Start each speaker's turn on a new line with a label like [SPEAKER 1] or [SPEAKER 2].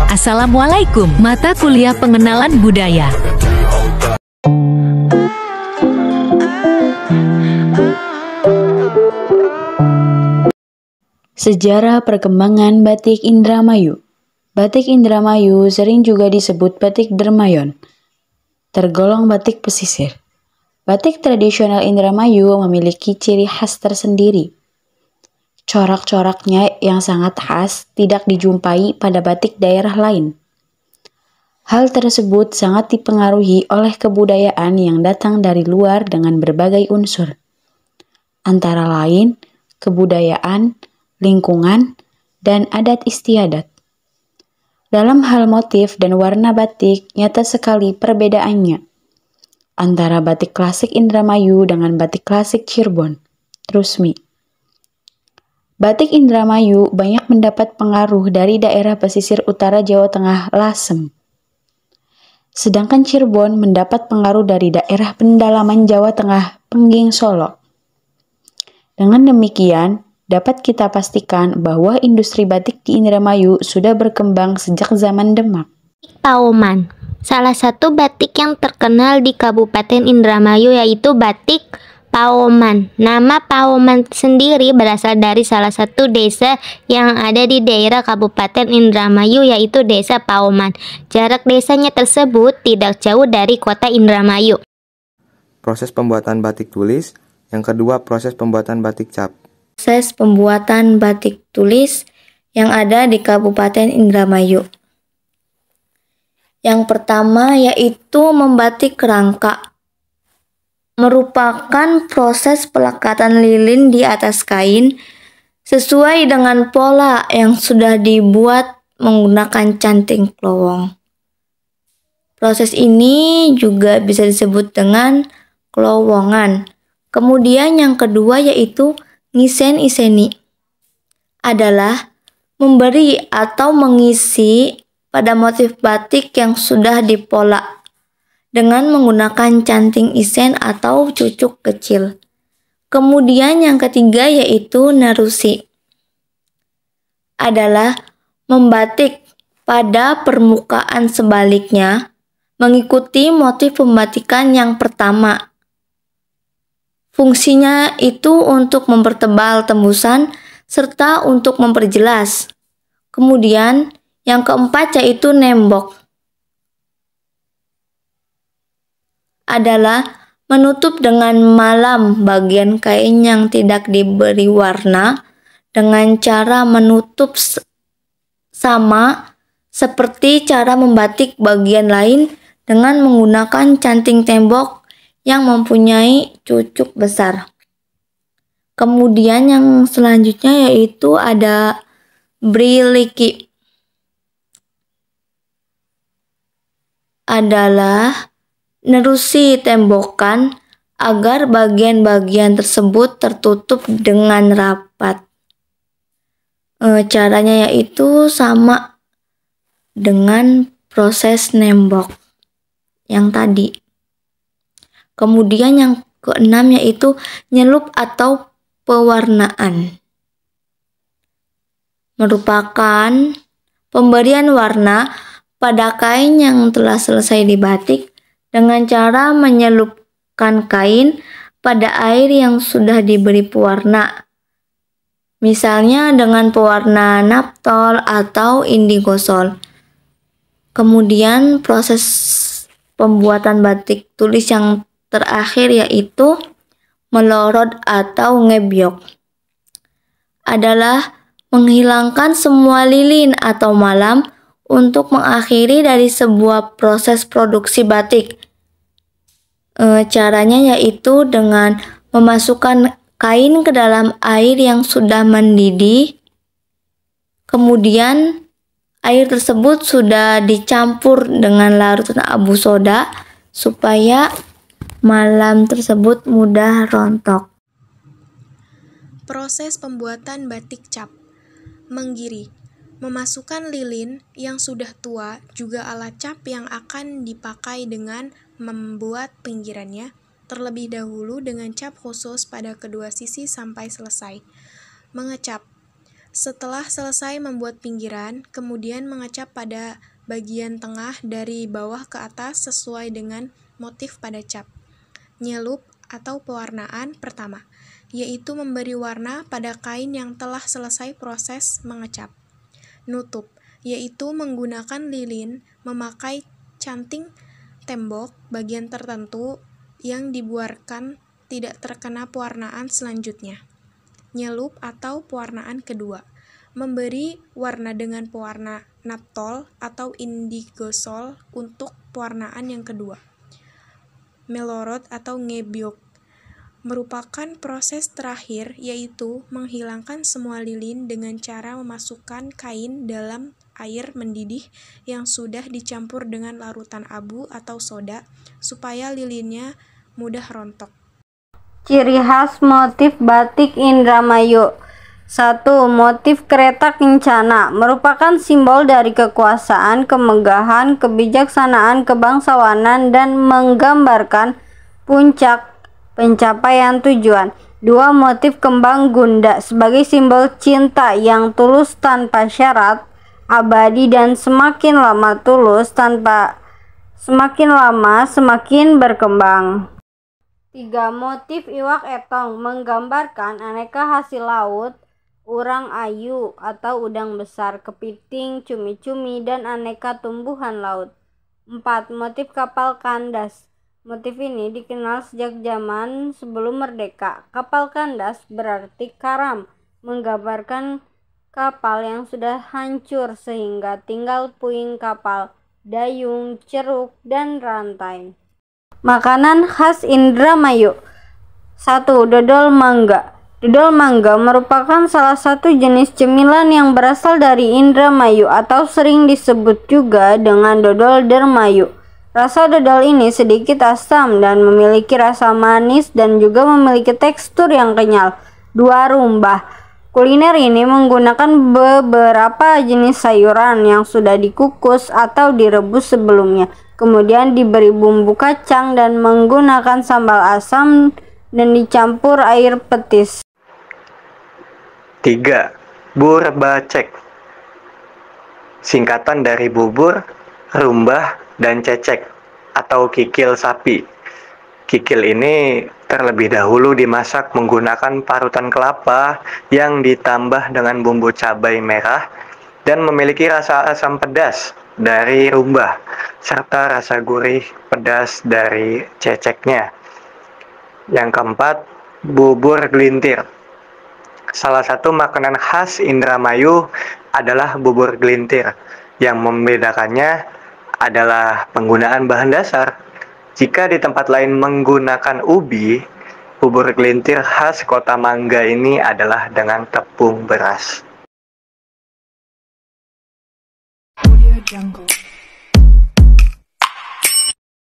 [SPEAKER 1] Assalamualaikum, mata kuliah pengenalan budaya.
[SPEAKER 2] Sejarah perkembangan batik Indramayu. Batik Indramayu sering juga disebut batik Dermayon, tergolong batik pesisir. Batik tradisional Indramayu memiliki ciri khas tersendiri. Corak-coraknya yang sangat khas tidak dijumpai pada batik daerah lain. Hal tersebut sangat dipengaruhi oleh kebudayaan yang datang dari luar dengan berbagai unsur, antara lain kebudayaan, lingkungan, dan adat istiadat. Dalam hal motif dan warna batik, nyata sekali perbedaannya antara batik klasik Indramayu dengan batik klasik Cirebon, Trusmi. Batik Indramayu banyak mendapat pengaruh dari daerah pesisir utara Jawa Tengah Lasem. Sedangkan Cirebon mendapat pengaruh dari daerah pendalaman Jawa Tengah Pengging Solo. Dengan demikian, dapat kita pastikan bahwa industri batik di Indramayu sudah berkembang sejak zaman Demak.
[SPEAKER 3] Pauman, salah satu batik yang terkenal di Kabupaten Indramayu yaitu batik Pauman. Nama Pauman sendiri berasal dari salah satu desa yang ada di daerah Kabupaten Indramayu yaitu Desa Pauman. Jarak desanya tersebut tidak jauh dari kota Indramayu.
[SPEAKER 4] Proses pembuatan batik tulis. Yang kedua, proses pembuatan batik cap.
[SPEAKER 5] Proses pembuatan batik tulis yang ada di Kabupaten Indramayu. Yang pertama yaitu membatik kerangka. Merupakan proses pelekatan lilin di atas kain sesuai dengan pola yang sudah dibuat menggunakan canting klowong. Proses ini juga bisa disebut dengan klowongan. Kemudian yang kedua yaitu ngisen-iseni. Adalah memberi atau mengisi pada motif batik yang sudah dipola dengan menggunakan canting isen atau cucuk kecil. Kemudian yang ketiga yaitu narusi. Adalah membatik pada permukaan sebaliknya mengikuti motif pembatikan yang pertama. Fungsinya itu untuk mempertebal tembusan serta untuk memperjelas. Kemudian yang keempat yaitu nembok. Adalah menutup dengan malam bagian kain yang tidak diberi warna dengan cara menutup sama seperti cara membatik bagian lain dengan menggunakan canting tembok yang mempunyai cucuk besar. Kemudian yang selanjutnya yaitu ada briliki. Adalah nerusi tembokan agar bagian-bagian tersebut tertutup dengan rapat. Caranya yaitu sama dengan proses nembok yang tadi. Kemudian yang keenam yaitu nyelup atau pewarnaan. Merupakan pemberian warna pada kain yang telah selesai dibatik dengan cara menyelupkan kain pada air yang sudah diberi pewarna. Misalnya dengan pewarna naptol atau indigosol. Kemudian proses pembuatan batik tulis yang terakhir yaitu melorot atau ngebyok. Adalah menghilangkan semua lilin atau malam untuk mengakhiri dari sebuah proses produksi batik. Caranya yaitu dengan memasukkan kain ke dalam air yang sudah mendidih. Kemudian air tersebut sudah dicampur dengan larutan abu soda supaya malam tersebut mudah rontok.
[SPEAKER 6] Proses pembuatan batik cap. Menggiri. Memasukkan lilin yang sudah tua juga alat cap yang akan dipakai dengan membuat pinggirannya terlebih dahulu dengan cap khusus pada kedua sisi sampai selesai. Mengecap. Setelah selesai membuat pinggiran, kemudian mengecap pada bagian tengah dari bawah ke atas sesuai dengan motif pada cap. Nyelup atau pewarnaan pertama, yaitu memberi warna pada kain yang telah selesai proses mengecap. Nutup, yaitu menggunakan lilin memakai canting tembok bagian tertentu yang dibiarkan tidak terkena pewarnaan selanjutnya. Nyelup atau pewarnaan kedua, memberi warna dengan pewarna naptol atau indigosol untuk pewarnaan yang kedua. Melorot atau ngebyok merupakan proses terakhir, yaitu menghilangkan semua lilin dengan cara memasukkan kain dalam air mendidih yang sudah dicampur dengan larutan abu atau soda supaya lilinnya mudah rontok.
[SPEAKER 7] Ciri khas motif batik Indramayu. 1. Motif kereta kencana merupakan simbol dari kekuasaan, kemegahan, kebijaksanaan, kebangsawanan, dan menggambarkan puncak pencapaian tujuan. 2. Motif kembang gunda sebagai simbol cinta yang tulus tanpa syarat, abadi, dan semakin lama tulus semakin lama semakin berkembang. 3. Motif iwak etong menggambarkan aneka hasil laut, urang ayu atau udang besar, kepiting, cumi-cumi, dan aneka tumbuhan laut. 4. Motif kapal kandas. Motif ini dikenal sejak zaman sebelum merdeka. Kapal kandas berarti karam, menggambarkan kapal yang sudah hancur sehingga tinggal puing kapal, dayung, ceruk, dan rantai. Makanan khas Indramayu. 1. Dodol mangga. Dodol mangga merupakan salah satu jenis cemilan yang berasal dari Indramayu atau sering disebut juga dengan dodol Dermayu. Rasa dodol ini sedikit asam dan memiliki rasa manis dan juga memiliki tekstur yang kenyal. 2. Rumbah. Kuliner ini menggunakan beberapa jenis sayuran yang sudah dikukus atau direbus sebelumnya, kemudian diberi bumbu kacang dan menggunakan sambal asam dan dicampur air petis.
[SPEAKER 8] 3. Burbacek. Singkatan dari bubur, rumbah, dan cecek atau kikil sapi. Kikil ini terlebih dahulu dimasak menggunakan parutan kelapa yang ditambah dengan bumbu cabai merah dan memiliki rasa asam pedas dari rumbah serta rasa gurih pedas dari ceceknya. Yang keempat, bubur gelintir. Salah satu makanan khas Indramayu adalah bubur gelintir. Yang membedakannya adalah penggunaan bahan dasar. Jika di tempat lain menggunakan ubi, bubur gelintir khas Kota Mangga ini adalah dengan tepung beras.
[SPEAKER 9] Audio Jungle.